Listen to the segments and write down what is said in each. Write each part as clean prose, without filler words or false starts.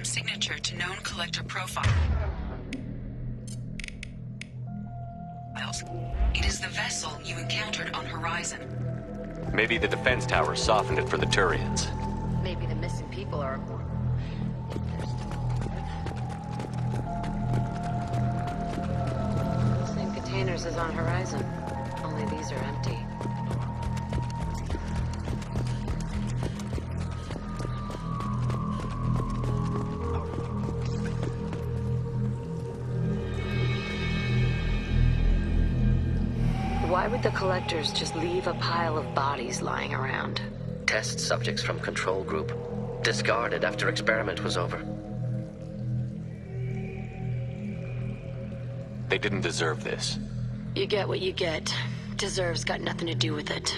victim's signature to known collector profile. It is the vessel you encountered on Horizon. Maybe the defense tower softened it for the Turians. Maybe the missing people are... Same containers as on Horizon. Only these are empty. Why would the collectors just leave a pile of bodies lying around? Test subjects from control group. Discarded after experiment was over. They didn't deserve this. You get what you get. Deserve's got nothing to do with it.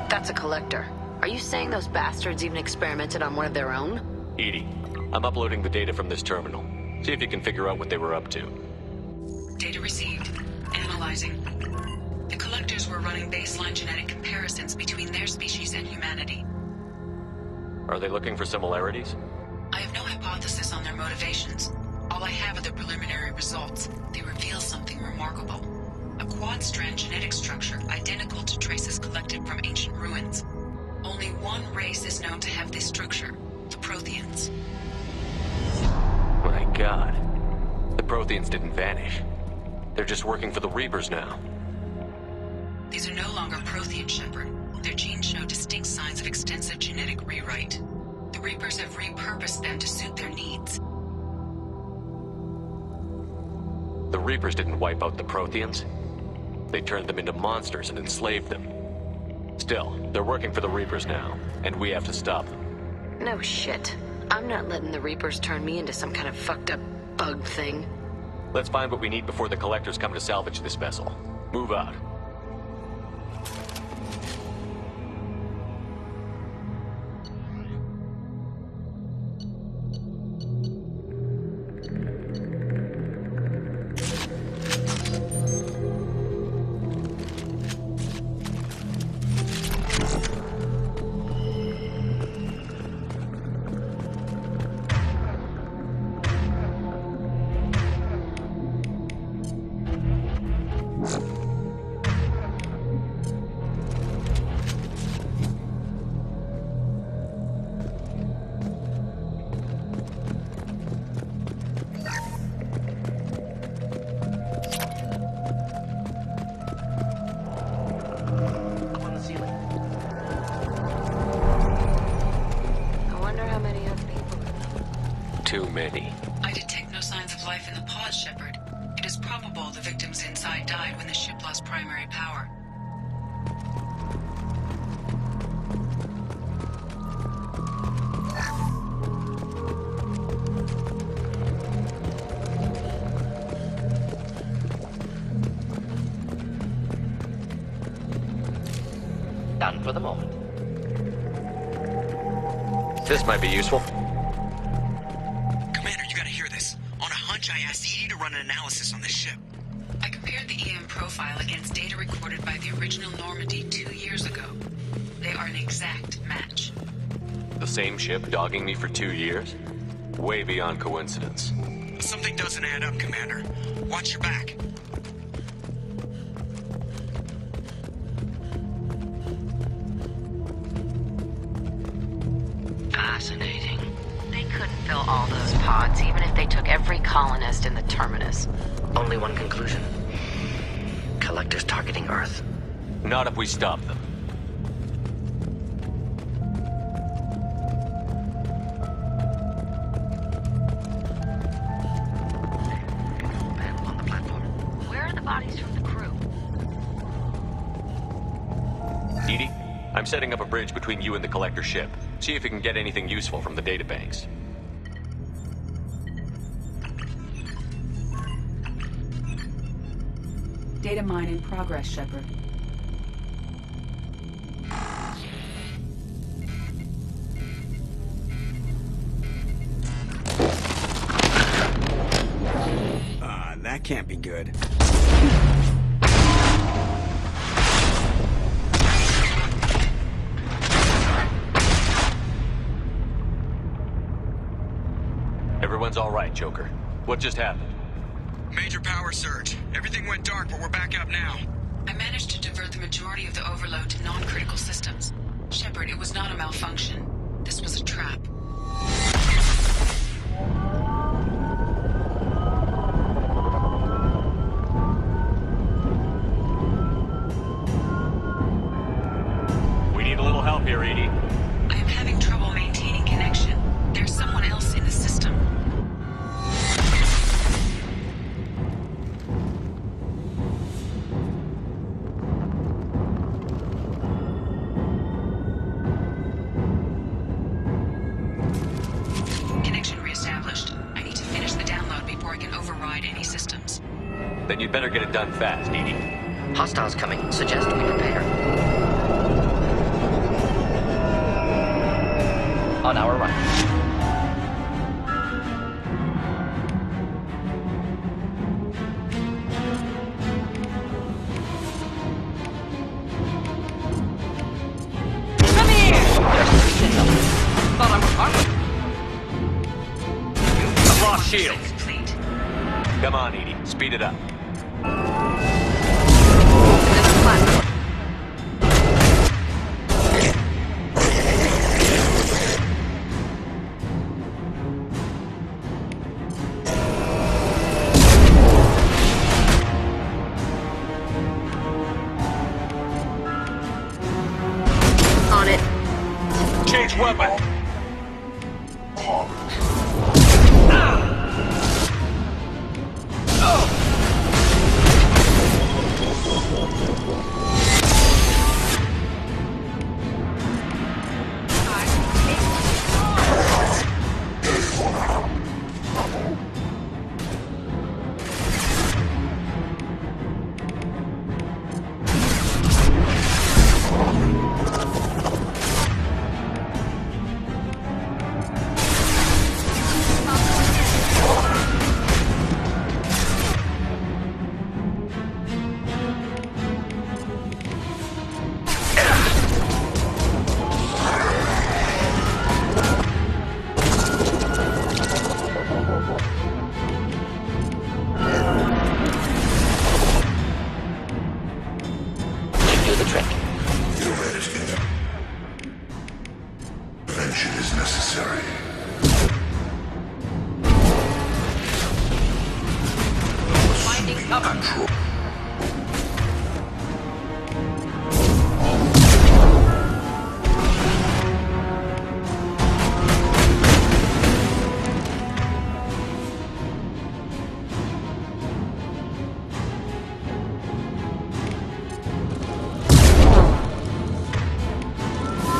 That's a collector. Are you saying those bastards even experimented on one of their own? Edie, I'm uploading the data from this terminal. See if you can figure out what they were up to. Data received. Analyzing. The collectors were running baseline genetic comparisons between their species and humanity. Are they looking for similarities? I have no hypothesis on their motivations. All I have are the preliminary results. They reveal something remarkable. A quad-strand genetic structure identical to traces collected from ancient ruins. Only one race is known to have this structure, the Protheans. My God. The Protheans didn't vanish. They're just working for the Reapers now. These are no longer Prothean, Shepard. Their genes show distinct signs of extensive genetic rewrite. The Reapers have repurposed them to suit their needs. The Reapers didn't wipe out the Protheans. They turned them into monsters and enslaved them. Still, they're working for the Reapers now, and we have to stop them. No shit. I'm not letting the Reapers turn me into some kind of fucked up bug thing. Let's find what we need before the Collectors come to salvage this vessel. Move out. Too many. I detect no signs of life in the pods, Shepard. It is probable the victims inside died when the ship lost primary power. Done for the moment. This might be useful. I asked Edie to run an analysis on this ship. I compared the EM profile against data recorded by the original Normandy 2 years ago. They are an exact match. The same ship dogging me for 2 years? Way beyond coincidence. Something doesn't add up, Commander. Watch your back. Fascinating. They couldn't fill all those pods, even if they took every colonist in the terminus. Only one conclusion. Collectors targeting Earth. Not if we stop them. Battle on the platform. Where are the bodies from the crew? Edie, I'm setting up a bridge between you and the collector ship. See if you can get anything useful from the databanks. Data mine in progress, Shepard. That can't be good. Everyone's all right, Joker. What just happened? Major power surge. Everything went dark, but we're back up now. I managed to divert the majority of the overload to non-critical systems. Shepard, it was not a malfunction. This was a trap. We need a little help here, Edie. I am having trouble maintaining connection. There's someone else in the system. Connection reestablished. I need to finish the download before I can override any systems. Then you'd better get it done fast, Edie. Hostiles coming. Suggest we prepare. On our right. Come here! Just signal. Thought I was harmless. I've lost shields. Complete. Come on, Edie. Speed it up. This platform. On it. Change weapon! Do the trick. You're ready. Prevention is necessary. Finding cover. Control.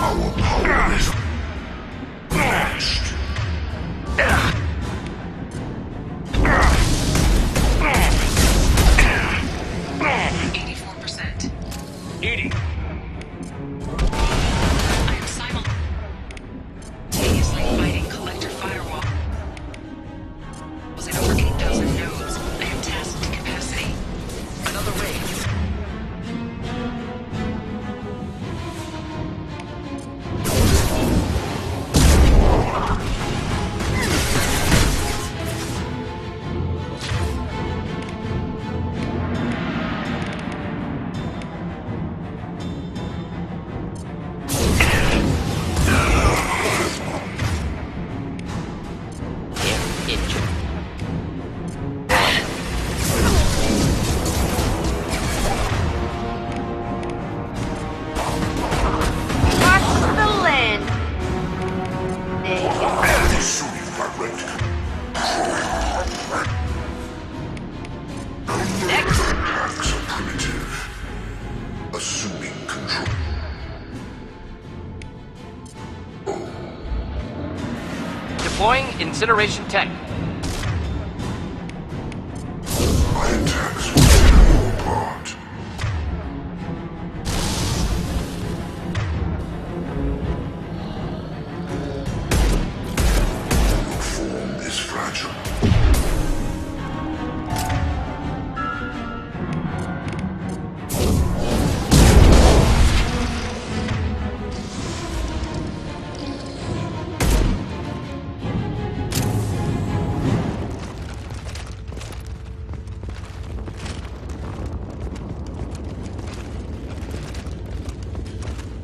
Our power is matched. 84%. Edie! I am simultaneously fighting collector firewall. In over 8,000 nodes. I am tasked to capacity. Another raid. Deploying incineration tech. My attacks will tear you apart. Your form is fragile.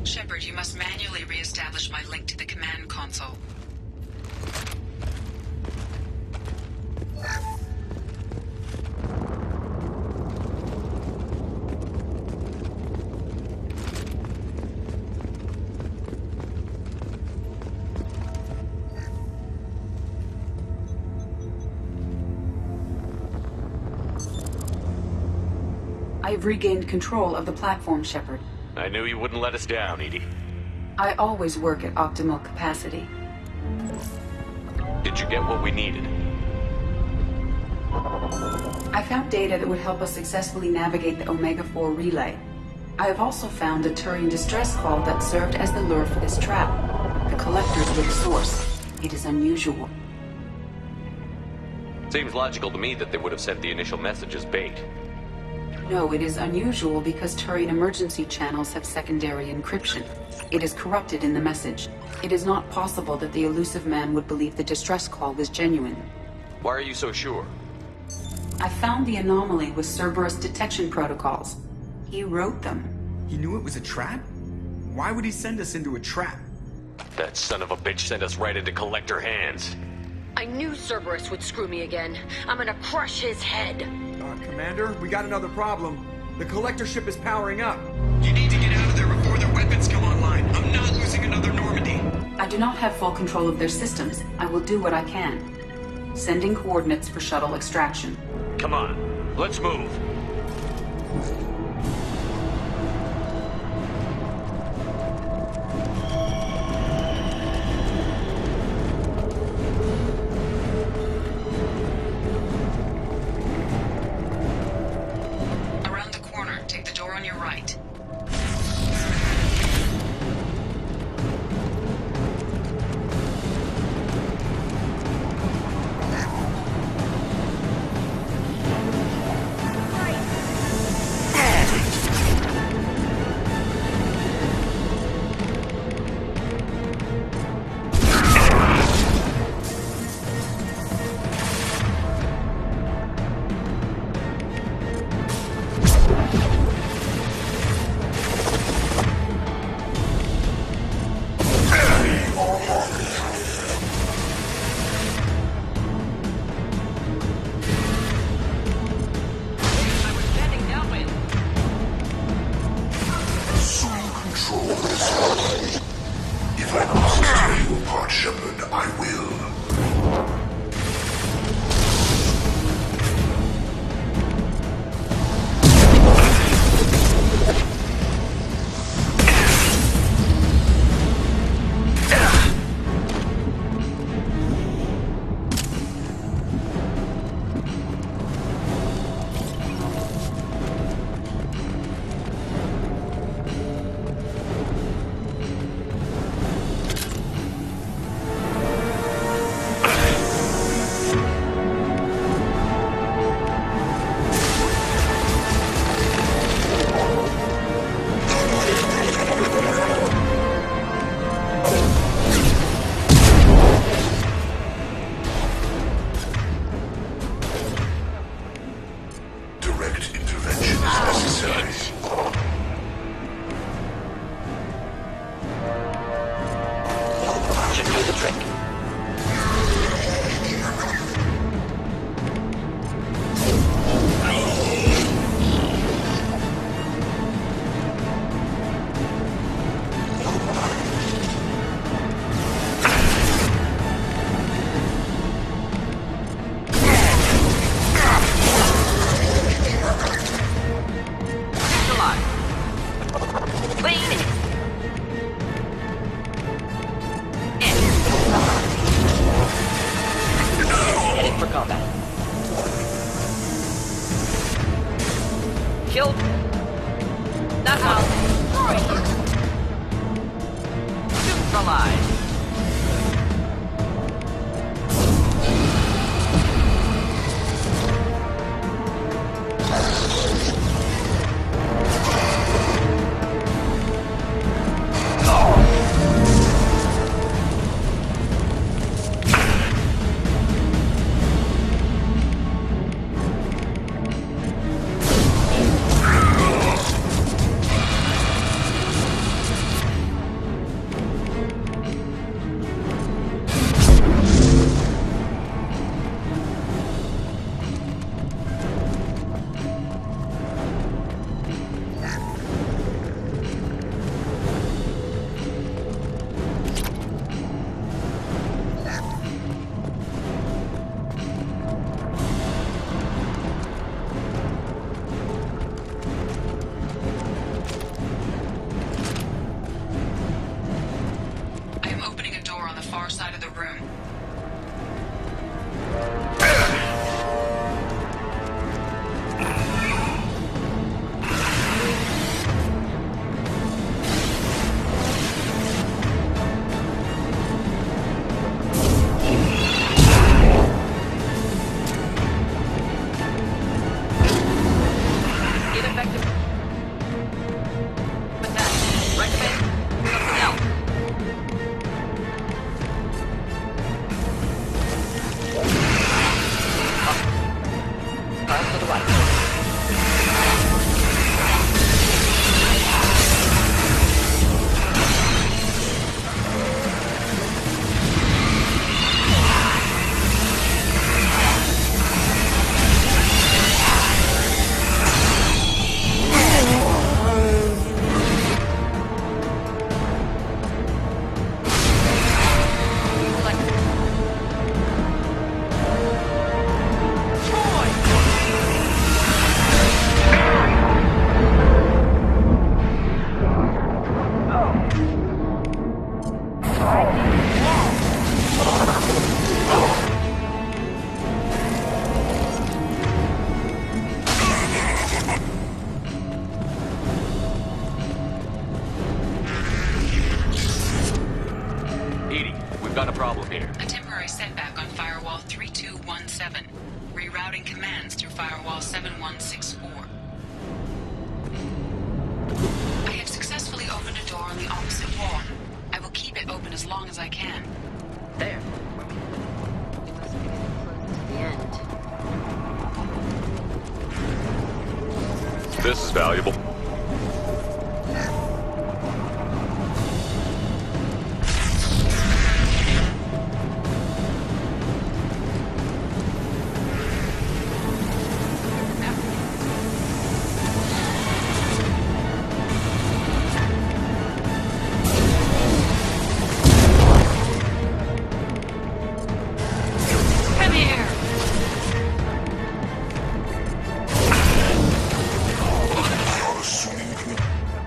Shepard, you must manually re-establish my link to the command console. I've regained control of the platform, Shepard. I knew you wouldn't let us down, Edie. I always work at optimal capacity. Did you get what we needed? I found data that would help us successfully navigate the Omega-4 relay. I have also found a Turian distress call that served as the lure for this trap. The collectors were the source. It is unusual. Seems logical to me that they would have sent the initial message as bait. No, it is unusual because Turian emergency channels have secondary encryption. It is corrupted in the message. It is not possible that the elusive man would believe the distress call was genuine. Why are you so sure? I found the anomaly with Cerberus detection protocols. He wrote them. He knew it was a trap? Why would he send us into a trap? That son of a bitch sent us right into collector hands. I knew Cerberus would screw me again. I'm gonna crush his head. Commander, we got another problem. The collector ship is powering up. You need to get out of there before their weapons come online. I'm not losing another Normandy. I do not have full control of their systems. I will do what I can. Sending coordinates for shuttle extraction. Come on, let's move. Around the corner, take the door on your right. If I must tear you apart, Shepard, I will. Direct intervention is necessary. Should do the trick. Lean in. neutralized. I am opening a door on the far side of the room. Ineffective. Attack. Recommend something else. To the right. Edie, we've got a problem here. A temporary setback on firewall 3217. Rerouting commands through firewall 7164. I have successfully opened a door on the opposite wall. I will keep it open as long as I can. There. We must be getting close to the end. This is valuable. Come here! You're assuming control.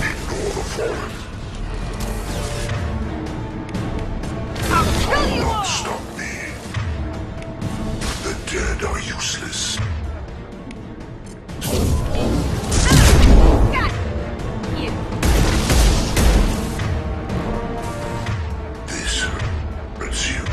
Ignore the fallen. I'll kill you all! Stop me. The dead are useless. Got you. This hurts you.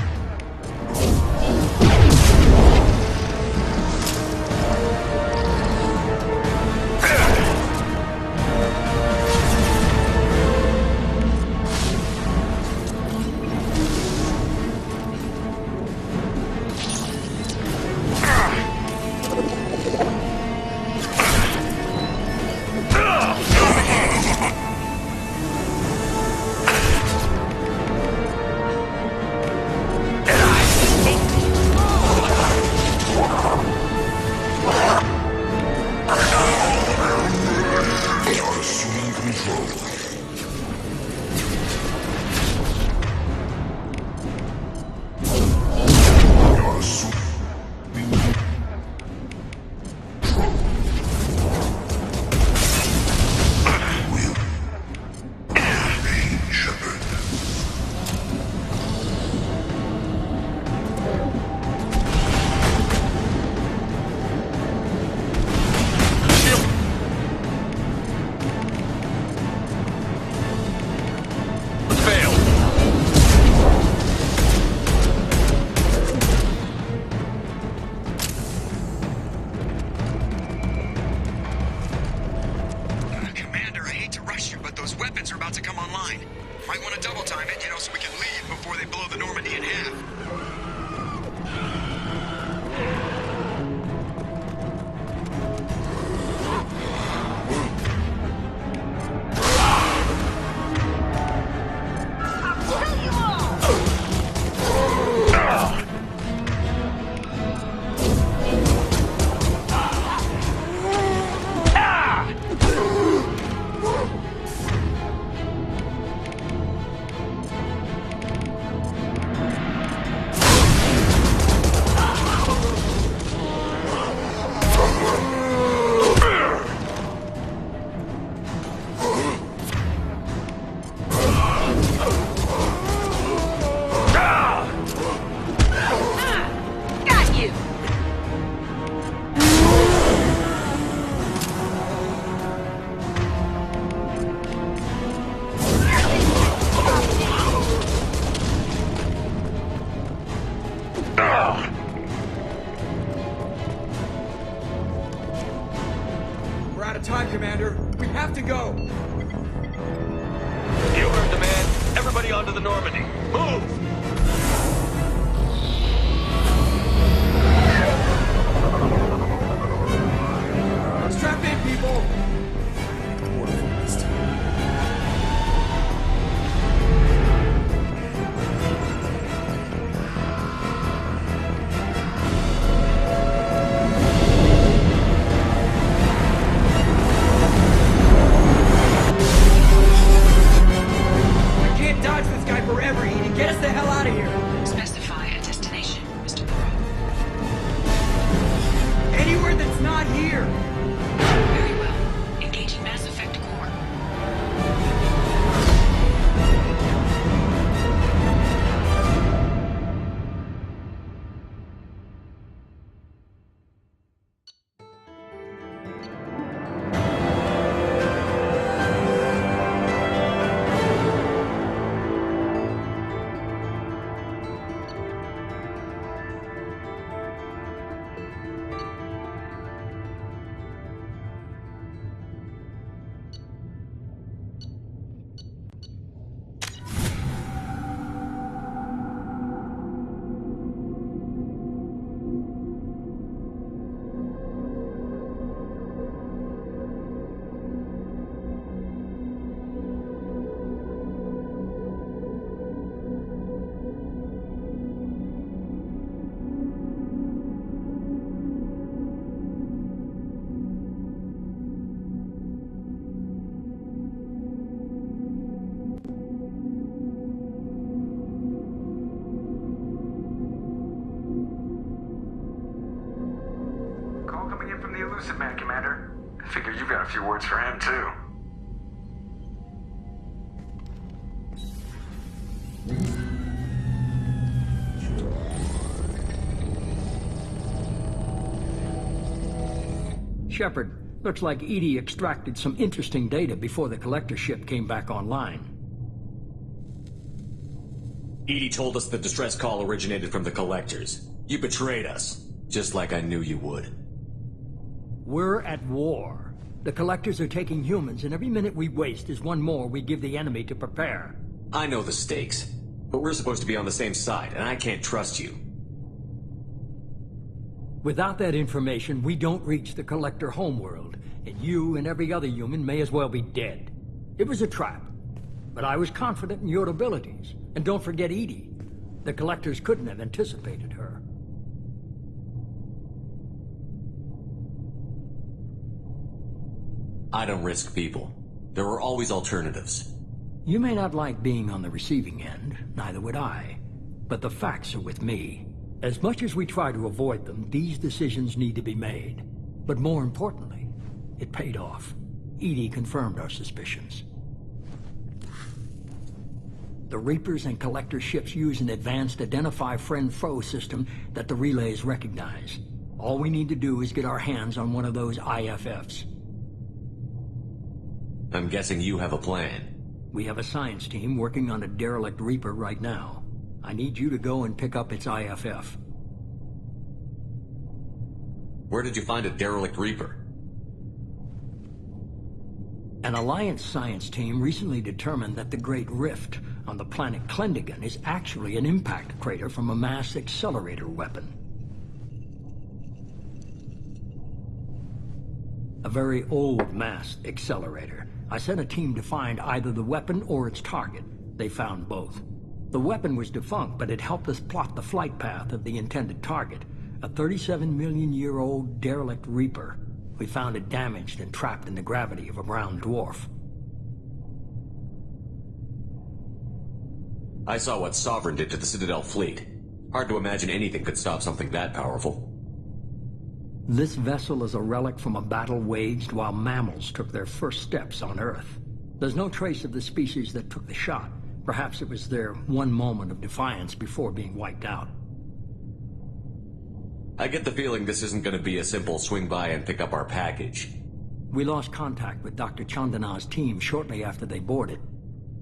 You're assuming control. You're assuming control. Will remain shepherd. about to come online. Might want to double time it, so we can leave before they blow the Normandy in half. We're out of time, Commander. We have to go. You heard the man. Everybody onto the Normandy. Move! Strap in, people. Dodge this guy forever, Edie. Get us the hell out of here. Specify a destination, Mr. Burrow. Anywhere that's not here. Very well. Engaging Mass Effect core. Man, Commander. I figure you've got a few words for him, too. Shepard, looks like Edie extracted some interesting data before the collector ship came back online. Edie told us the distress call originated from the collectors. You betrayed us, just like I knew you would. We're at war. The collectors are taking humans, and every minute we waste is one more we give the enemy to prepare. I know the stakes, but we're supposed to be on the same side, and I can't trust you. Without that information, we don't reach the collector homeworld, and you and every other human may as well be dead. It was a trap, but I was confident in your abilities. And don't forget Edie. The collectors couldn't have anticipated her. I don't risk people. There are always alternatives. You may not like being on the receiving end, neither would I. But the facts are with me. As much as we try to avoid them, these decisions need to be made. But more importantly, it paid off. Edie confirmed our suspicions. The Reapers and Collector ships use an advanced Identify Friend-Foe system that the relays recognize. All we need to do is get our hands on one of those IFFs. I'm guessing you have a plan. We have a science team working on a derelict Reaper right now. I need you to go and pick up its IFF. Where did you find a derelict Reaper? An Alliance science team recently determined that the Great Rift on the planet Klendigan is actually an impact crater from a mass accelerator weapon. A very old mass accelerator. I sent a team to find either the weapon or its target. They found both. The weapon was defunct, but it helped us plot the flight path of the intended target, a 37-million-year-old derelict Reaper. We found it damaged and trapped in the gravity of a brown dwarf. I saw what Sovereign did to the Citadel fleet. Hard to imagine anything could stop something that powerful. This vessel is a relic from a battle waged while mammals took their first steps on Earth. There's no trace of the species that took the shot. Perhaps it was their one moment of defiance before being wiped out. I get the feeling this isn't going to be a simple swing by and pick up our package. We lost contact with Dr. Chandana's team shortly after they boarded.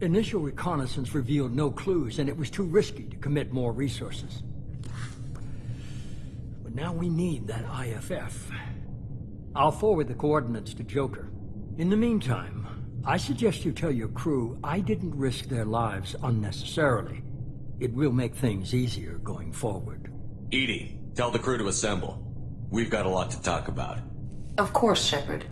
Initial reconnaissance revealed no clues, and it was too risky to commit more resources. But now we need that IFF. I'll forward the coordinates to Joker. In the meantime, I suggest you tell your crew I didn't risk their lives unnecessarily. It will make things easier going forward. Edie, tell the crew to assemble. We've got a lot to talk about. Of course, Shepard.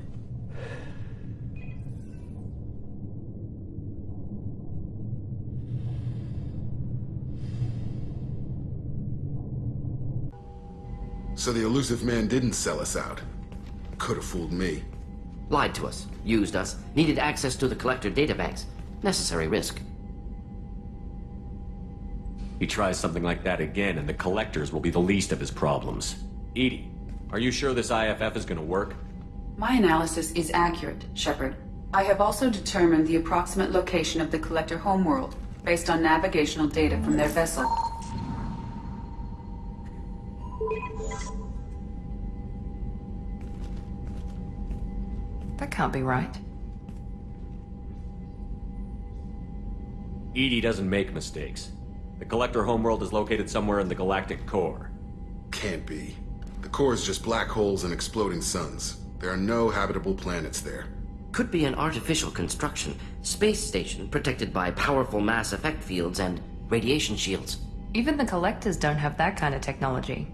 So the elusive man didn't sell us out. Could have fooled me. Lied to us, used us, needed access to the Collector databanks. Necessary risk. He tries something like that again, and the Collectors will be the least of his problems. Edie, are you sure this IFF is going to work? My analysis is accurate, Shepard. I have also determined the approximate location of the Collector homeworld, based on navigational data from their vessel. That can't be right. Edie doesn't make mistakes. The Collector homeworld is located somewhere in the galactic core. Can't be. The core is just black holes and exploding suns. There are no habitable planets there. Could be an artificial construction. Space station protected by powerful mass effect fields and radiation shields. Even the Collectors don't have that kind of technology.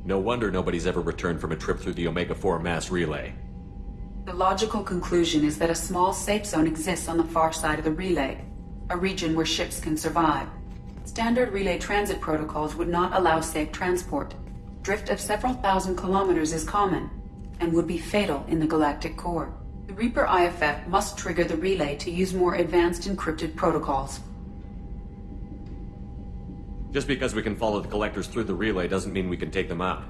No wonder nobody's ever returned from a trip through the Omega-4 mass relay. The logical conclusion is that a small safe zone exists on the far side of the relay, a region where ships can survive. Standard relay transit protocols would not allow safe transport. Drift of several thousand kilometers is common, and would be fatal in the galactic core. The Reaper IFF must trigger the relay to use more advanced encrypted protocols. Just because we can follow the Collectors through the relay doesn't mean we can take them out.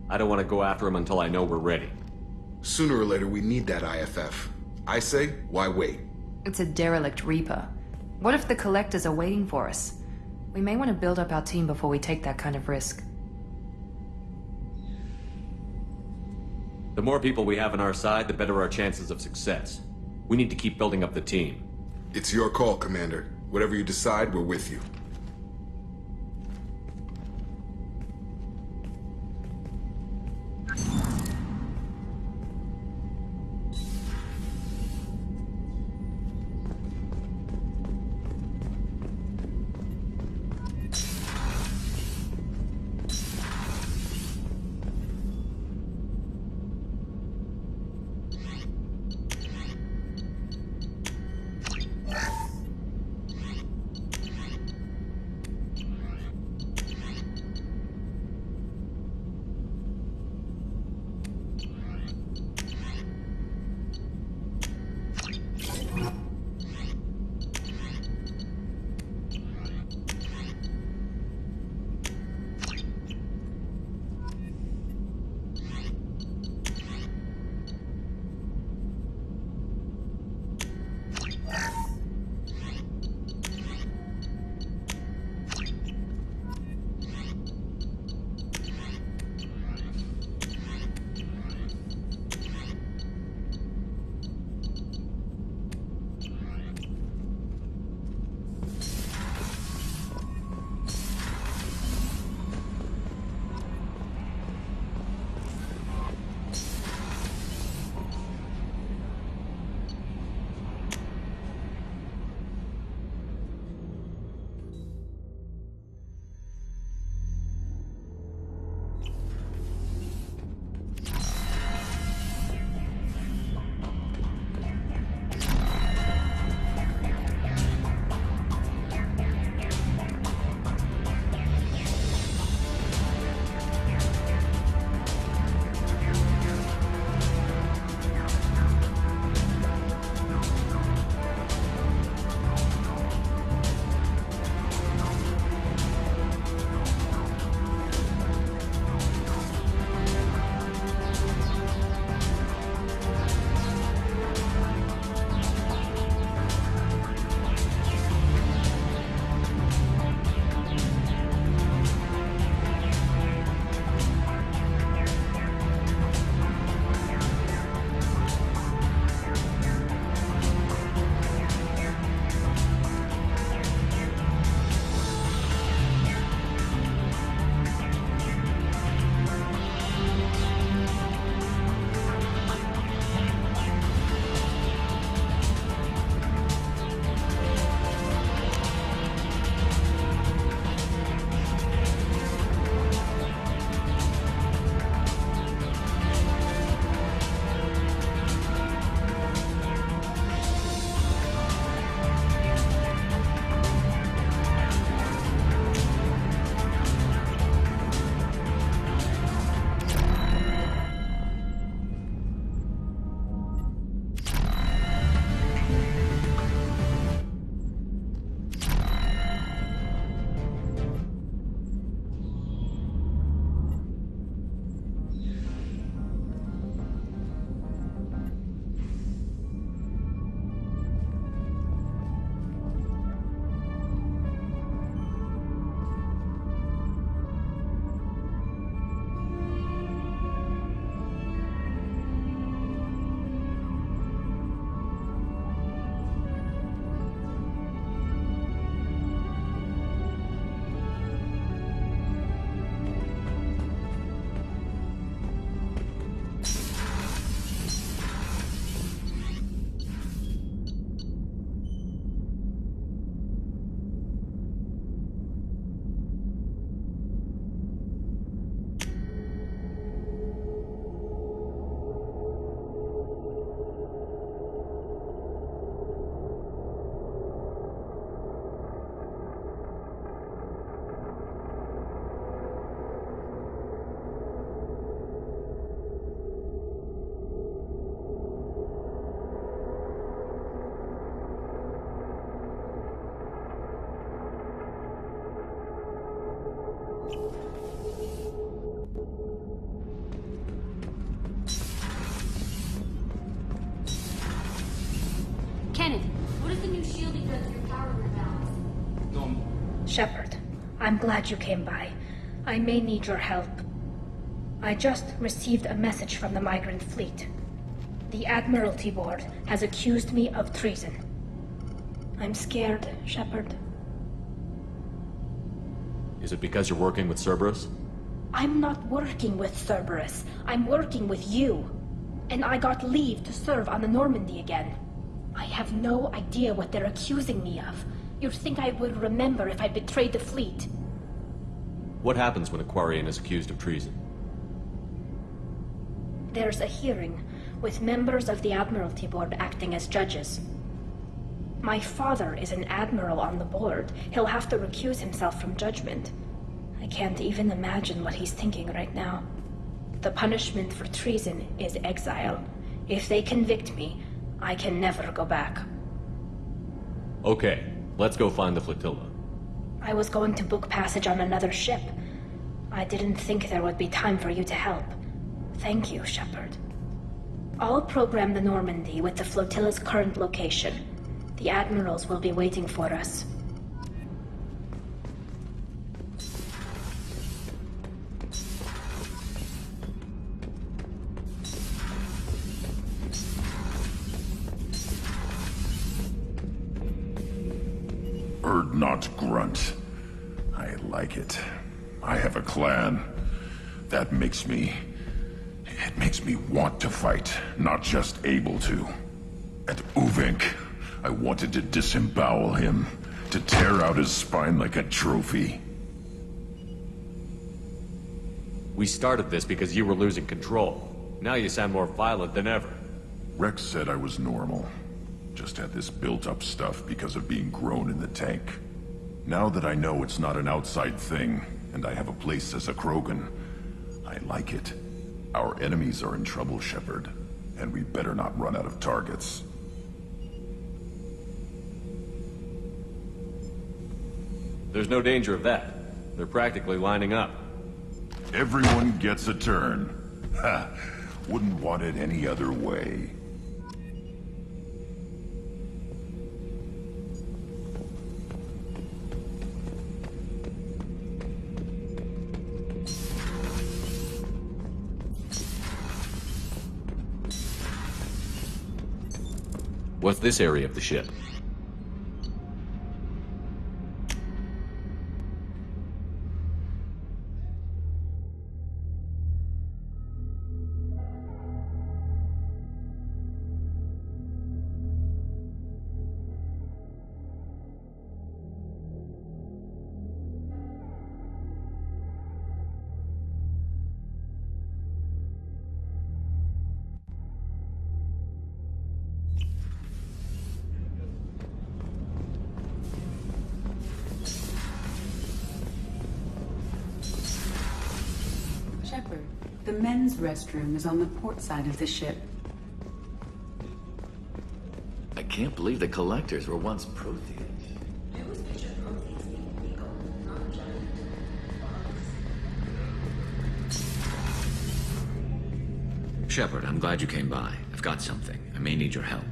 I don't want to go after them until I know we're ready. Sooner or later, we need that IFF. I say, why wait? It's a derelict Reaper. What if the Collectors are waiting for us? We may want to build up our team before we take that kind of risk. The more people we have on our side, the better our chances of success. We need to keep building up the team. It's your call, Commander. Whatever you decide, we're with you. Kenneth, what if the new shielding does your power rebalance? Shepard, I'm glad you came by. I may need your help. I just received a message from the migrant fleet. The Admiralty Board has accused me of treason. I'm scared, Shepard. Is it because you're working with Cerberus? I'm not working with Cerberus. I'm working with you. And I got leave to serve on the Normandy again. I have no idea what they're accusing me of. You'd think I would remember if I betrayed the fleet. What happens when a Quarian is accused of treason? There's a hearing, with members of the Admiralty Board acting as judges. My father is an admiral on the board. He'll have to recuse himself from judgment. I can't even imagine what he's thinking right now. The punishment for treason is exile. If they convict me, I can never go back. Okay, let's go find the flotilla. I was going to book passage on another ship. I didn't think there would be time for you to help. Thank you, Shepard. I'll program the Normandy with the flotilla's current location. The admirals will be waiting for us. Bird not grunt. I like it. I have a clan. That makes me... It makes me want to fight, not just able to. At Uvink, I wanted to disembowel him, to tear out his spine like a trophy. We started this because you were losing control. Now you sound more violent than ever. Rex said I was normal. Just had this built-up stuff because of being grown in the tank. Now that I know it's not an outside thing, and I have a place as a Krogan, I like it. Our enemies are in trouble, Shepard, and we better not run out of targets. There's no danger of that. They're practically lining up. Everyone gets a turn. Ha! Wouldn't want it any other way. What's this area of the ship? Shepard, the men's restroom is on the port side of the ship. I can't believe the collectors were once Protheans. Shepard, I'm glad you came by. I've got something. I may need your help.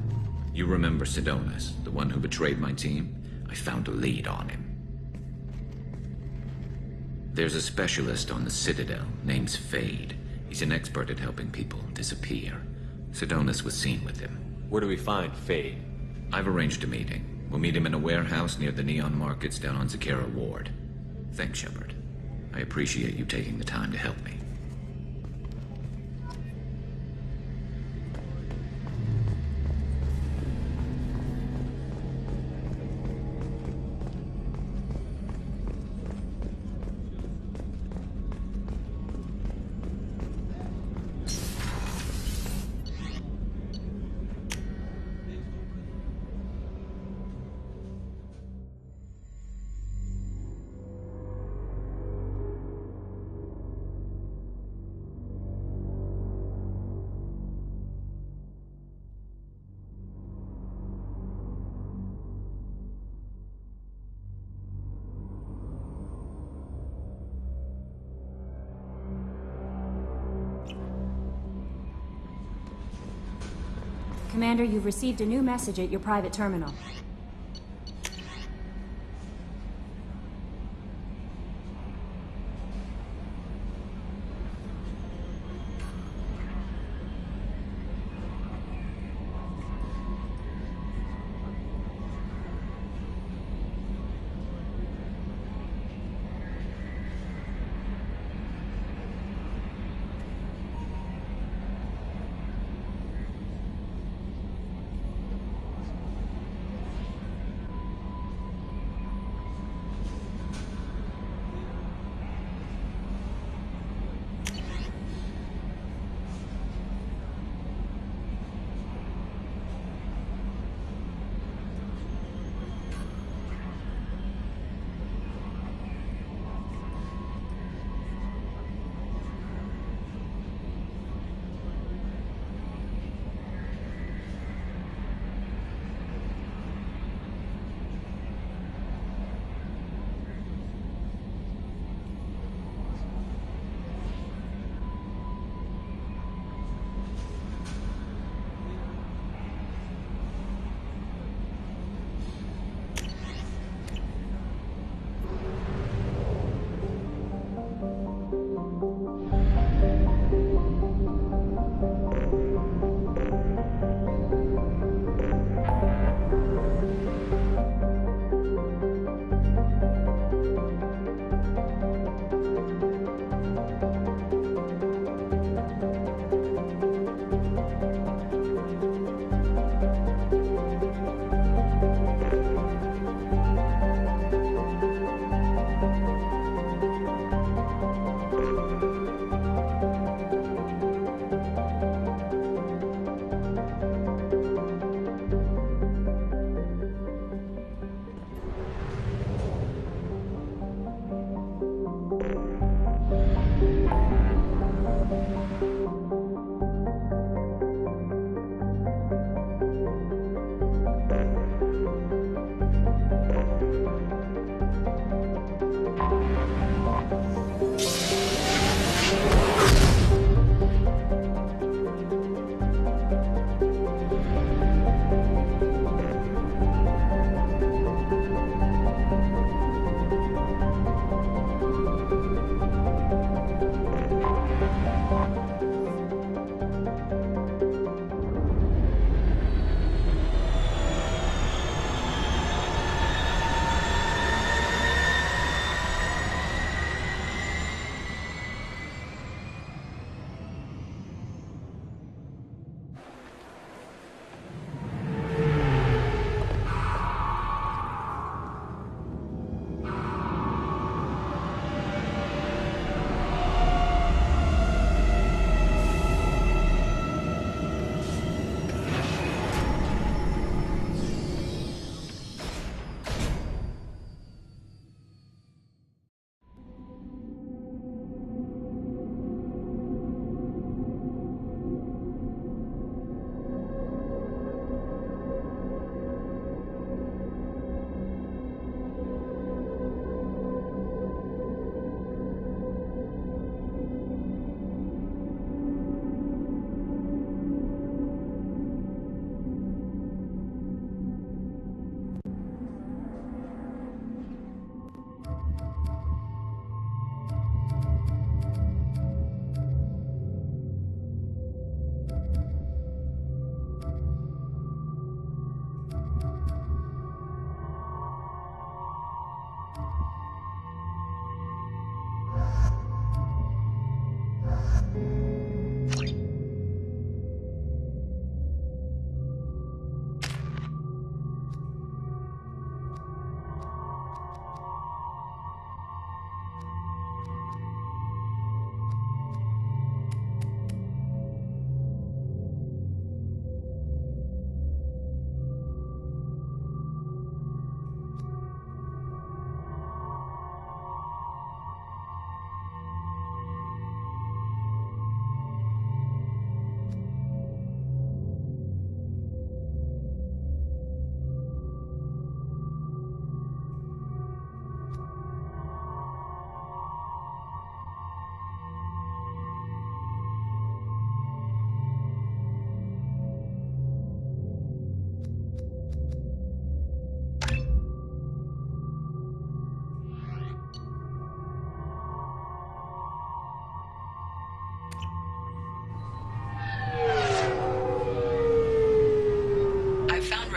You remember Sidonus, the one who betrayed my team? I found a lead on him. There's a specialist on the Citadel, name's Fade. He's an expert at helping people disappear. Sidonus was seen with him. Where do we find Fade? I've arranged a meeting. We'll meet him in a warehouse near the Neon Markets down on Zakera Ward. Thanks, Shepard. I appreciate you taking the time to help me. Commander, you've received a new message at your private terminal.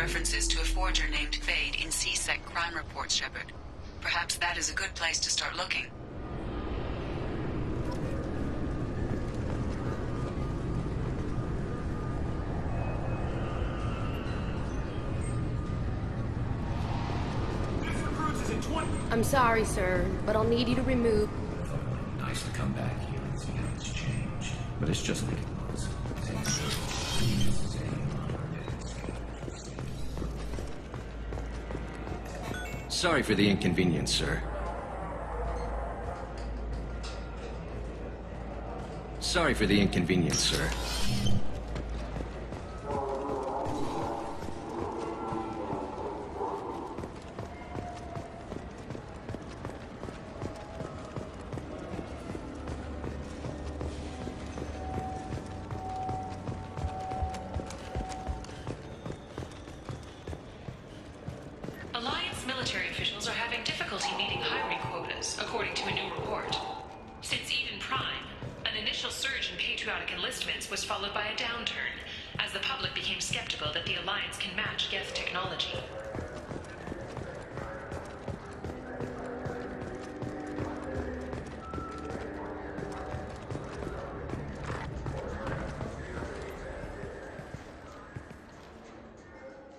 references to a forger named Fade in C-Sec crime reports, Shepard. Perhaps that is a good place to start looking. I'm sorry, sir, but I'll need you to remove... Nice to come back here and see how it's changed. But it's just like it was. Sorry for the inconvenience, sir. Sorry for the inconvenience, sir. Alliance military officials are having difficulty meeting hiring quotas, according to a new report. Since Eden Prime, an initial surge in patriotic enlistments was followed by a downturn, as the public became skeptical that the Alliance can match Geth technology.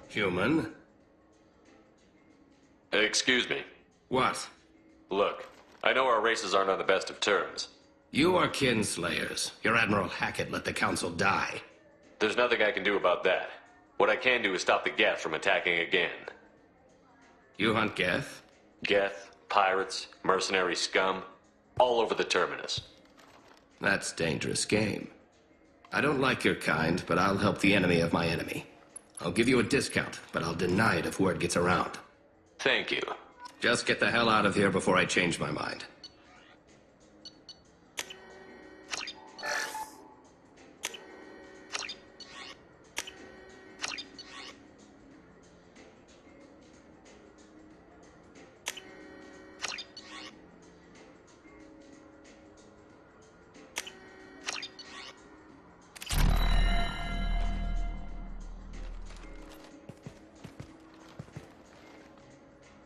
Human? Excuse me. What? Look, I know our races aren't on the best of terms. You are kinslayers. Your Admiral Hackett let the Council die. There's nothing I can do about that. What I can do is stop the Geth from attacking again. You hunt Geth? Geth, pirates, mercenary scum, all over the Terminus. That's dangerous game. I don't like your kind, but I'll help the enemy of my enemy. I'll give you a discount, but I'll deny it if word gets around. Thank you. Just get the hell out of here before I change my mind.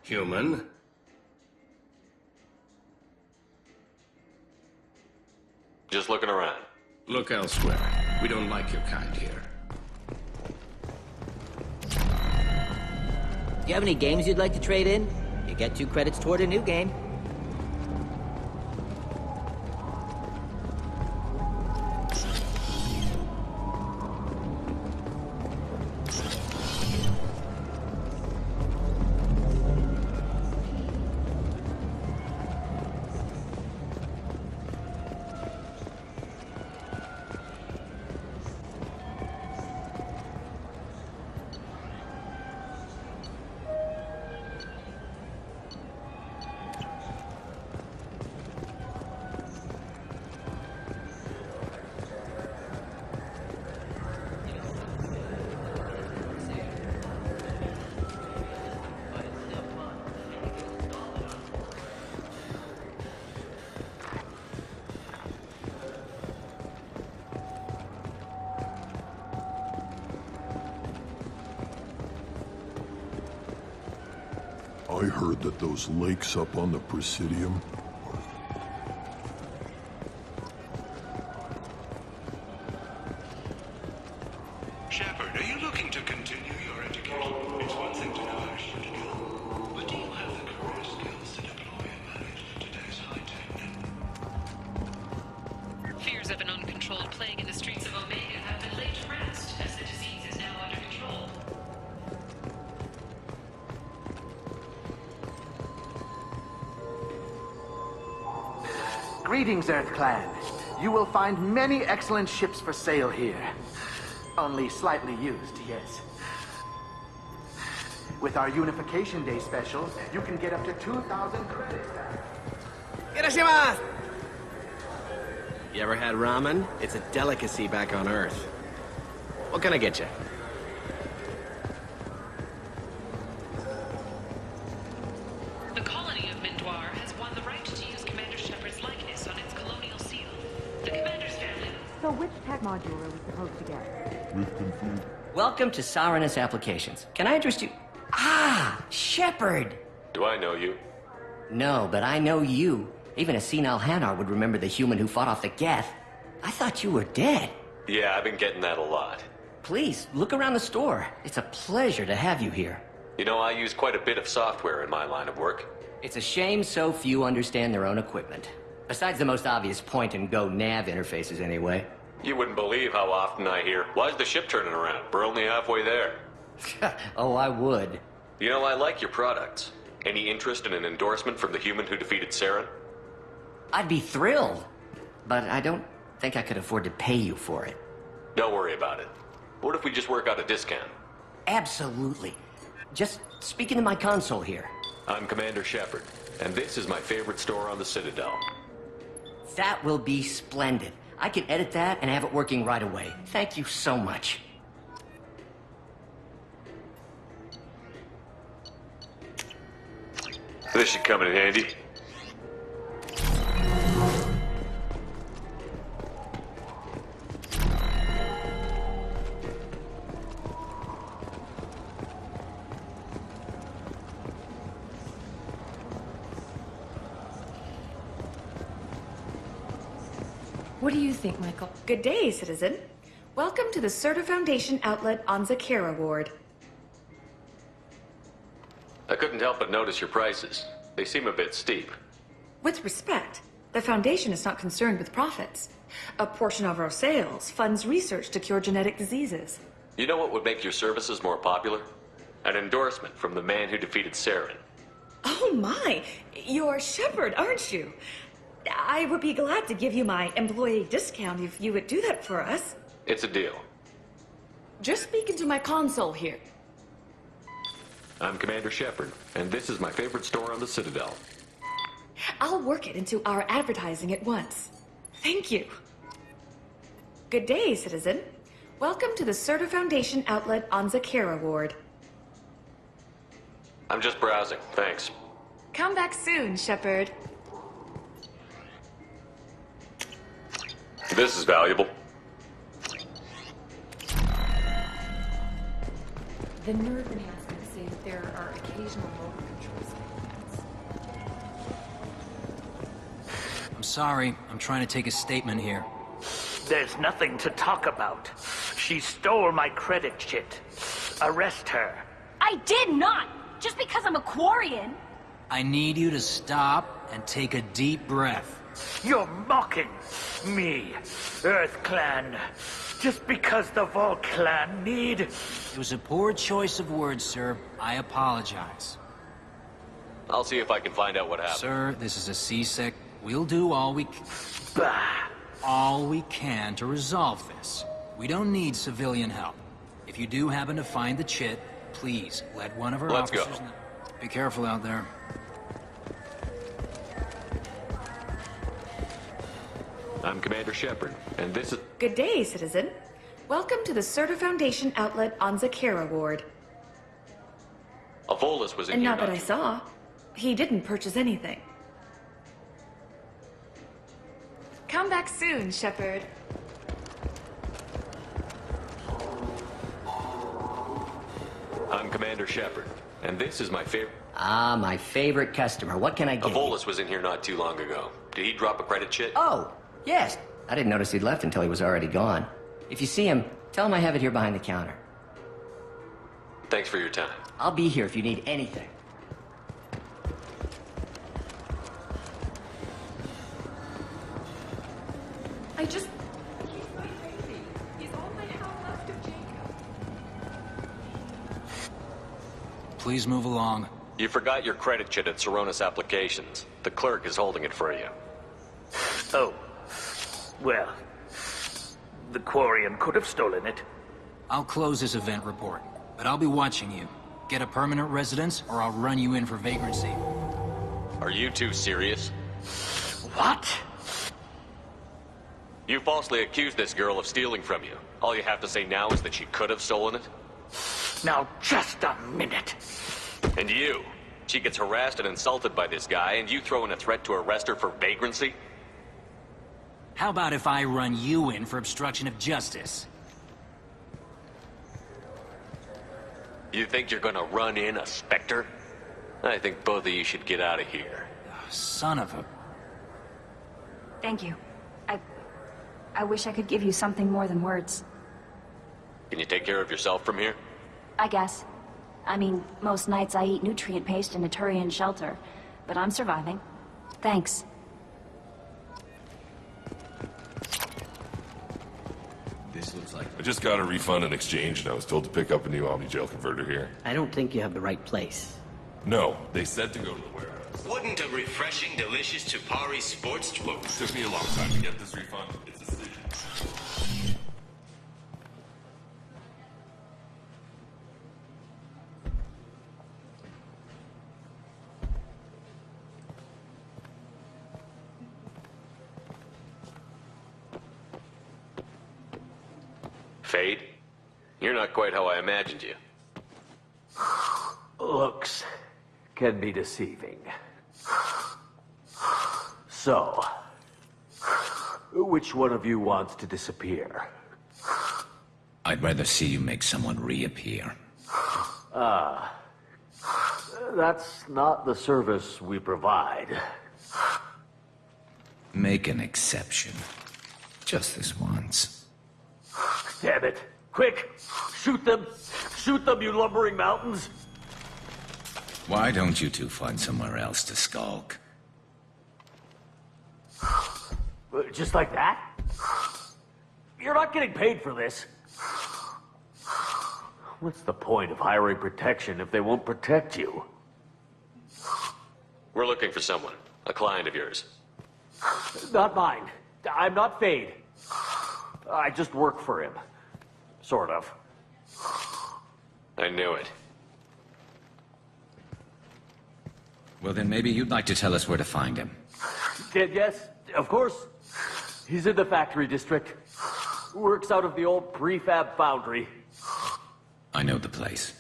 Human? Just looking around. Look elsewhere. We don't like your kind here. Do you have any games you'd like to trade in? You get 2 credits toward a new game. I heard that those lakes up on the Presidium... Shepard, are you looking to continue your education? It's one thing to know how to go, but do you have the career skills to deploy and manage today's high-tech network? Fears of an uncontrolled plague in the streets of Omega have been laid to rest, as the disease is now under control. Greetings, Earth Clan. You will find many excellent ships for sale here. Only slightly used, yes. With our Unification Day special, you can get up to 2,000 credits back. Irashimasu! You ever had ramen? It's a delicacy back on Earth. What can I get you? The colony of Mindoir has won the right to use Commander Shepard's likeness on its colonial seal. The Commander's family... So which tech module are we supposed to get? Welcome to Sarenus Applications. Can I interest you? Ah, Shepard! Do I know you? No, but I know you. Even a senile Hanar would remember the human who fought off the Geth. I thought you were dead. Yeah, I've been getting that a lot. Please, look around the store. It's a pleasure to have you here. You know, I use quite a bit of software in my line of work. It's a shame so few understand their own equipment. Besides the most obvious point-and-go nav interfaces, anyway. You wouldn't believe how often I hear, "Why's the ship turning around? We're only halfway there." Oh, I would. You know, I like your products. Any interest in an endorsement from the human who defeated Saren? I'd be thrilled. But I don't think I could afford to pay you for it. Don't worry about it. What if we just work out a discount? Absolutely. Just speak into my console here. I'm Commander Shepard, and this is my favorite store on the Citadel. That will be splendid. I can edit that and have it working right away. Thank you so much. This should come in handy. What do you think, Michael? Good day, citizen. Welcome to the Certa Foundation outlet on Zakera Ward. I couldn't help but notice your prices. They seem a bit steep. With respect, the Foundation is not concerned with profits. A portion of our sales funds research to cure genetic diseases. You know what would make your services more popular? An endorsement from the man who defeated Saren. Oh my! You're Shepard, aren't you? I would be glad to give you my employee discount if you would do that for us. It's a deal. Just speak into my console here. I'm Commander Shepard, and this is my favorite store on the Citadel. I'll work it into our advertising at once. Thank you. Good day, citizen. Welcome to the Certa Foundation outlet on Zakera Ward. I'm just browsing, thanks. Come back soon, Shepard. This is valuable. The nerve enhancements say that there are occasional motor control statements. I'm sorry. I'm trying to take a statement here. There's nothing to talk about. She stole my credit chit. Arrest her. I did not! Just because I'm a Quarian! I need you to stop and take a deep breath. You're mocking me, Earth Clan. Just because the Vol Clan need... It was a poor choice of words, sir. I apologize. I'll see if I can find out what happened. Sir, this is a CSEC. We'll do all we can to resolve this. We don't need civilian help. If you do happen to find the chit, please let one of our officers know. Be careful out there. I'm Commander Shepard, and this is... Good day, citizen. Welcome to the Certa Foundation outlet on Zakera Ward. A Volus was in And here. not that I saw. He didn't purchase anything. Come back soon, Shepard. I'm Commander Shepard, and this is my favorite... Ah, my favorite customer. What can I get? A Volus was in here not too long ago. Did he drop a credit chit? Oh, yes. I didn't notice he'd left until he was already gone. If you see him, tell him I have it here behind the counter. Thanks for your time. I'll be here if you need anything. I just... He's my baby. He's all I have left of Jacob. Please move along. You forgot your credit chit at Sarenus Applications. The clerk is holding it for you. Oh. Well, the Quarian could have stolen it. I'll close this event report, but I'll be watching you. Get a permanent residence, or I'll run you in for vagrancy. Are you two serious? What? You falsely accused this girl of stealing from you. All you have to say now is that she could have stolen it? Now, just a minute. And you? She gets harassed and insulted by this guy, and you throw in a threat to arrest her for vagrancy? How about if I run you in for obstruction of justice? You think you're gonna run in a Spectre? I think both of you should get out of here. Son of a... Thank you. I wish I could give you something more than words. Can you take care of yourself from here? I guess. I mean, most nights I eat nutrient paste in a Turian shelter, but I'm surviving. Thanks. This looks like... I just got a refund and exchange, and I was told to pick up a new Omni-Gel converter here. I don't think you have the right place. No, they said to go to the warehouse. Wouldn't a refreshing, delicious Tupari sports... Look, it took me a long time to get this refund. It's a decision. Fade? You're not quite how I imagined you. Looks can be deceiving. So, which one of you wants to disappear? I'd rather see you make someone reappear. That's not the service we provide. Make an exception. Just this once. Damn it. Quick! Shoot them! Shoot them, you lumbering mountains! Why don't you two find somewhere else to skulk? Just like that? You're not getting paid for this. What's the point of hiring protection if they won't protect you? We're looking for someone. A client of yours. Not mine. I'm not Fade. I just work for him. Sort of. I knew it. Well, then maybe you'd like to tell us where to find him. Yes, of course. He's in the factory district. Works out of the old prefab foundry. I know the place.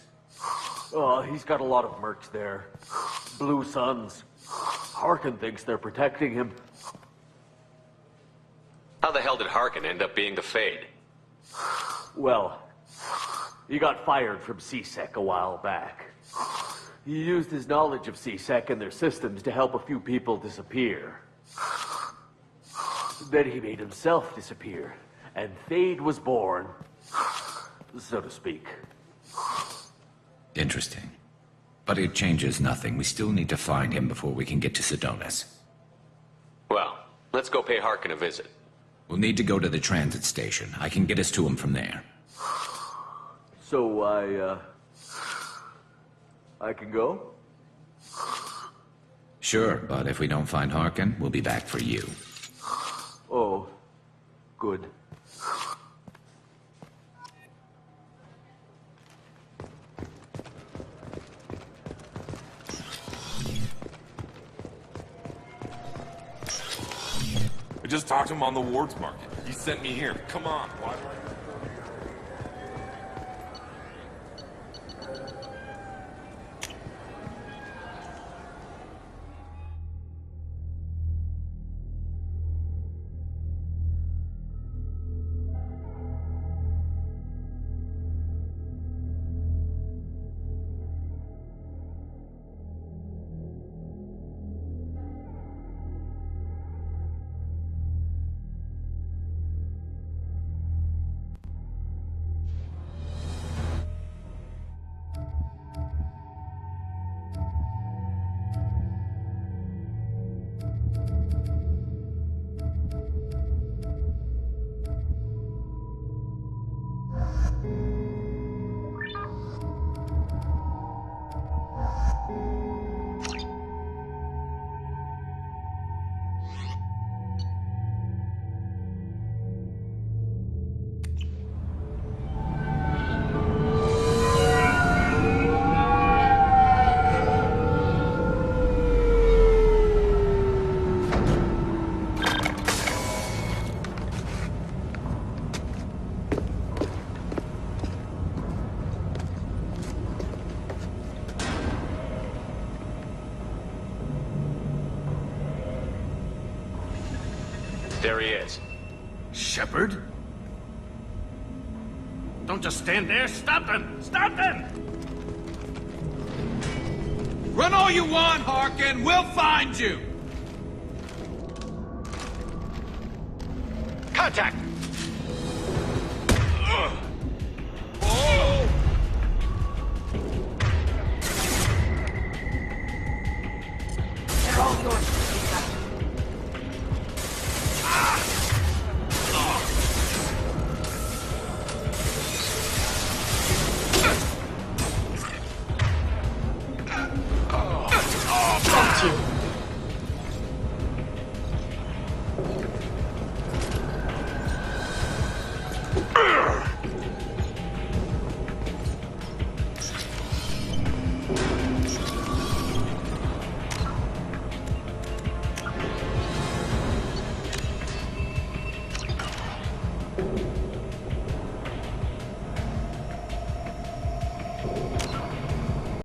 Oh, he's got a lot of merch there. Blue Suns. Harkin thinks they're protecting him. How the hell did Harkin end up being the Fade? Well, he got fired from C-Sec a while back. He used his knowledge of C-Sec and their systems to help a few people disappear. Then he made himself disappear, and Fade was born, so to speak. Interesting. But it changes nothing. We still need to find him before we can get to Sedonis. Well, let's go pay Harkin a visit. We'll need to go to the transit station. I can get us to him from there. So I can go? Sure, but if we don't find Harkin, we'll be back for you. Oh, good. I just talked to him on the wards market. He sent me here. Come on, why do I... There he is. Shepard? Don't just stand there. Stop them! Stop them! Run all you want, Harkin. We'll find you. Contact! Oh! They're all yours. Got you.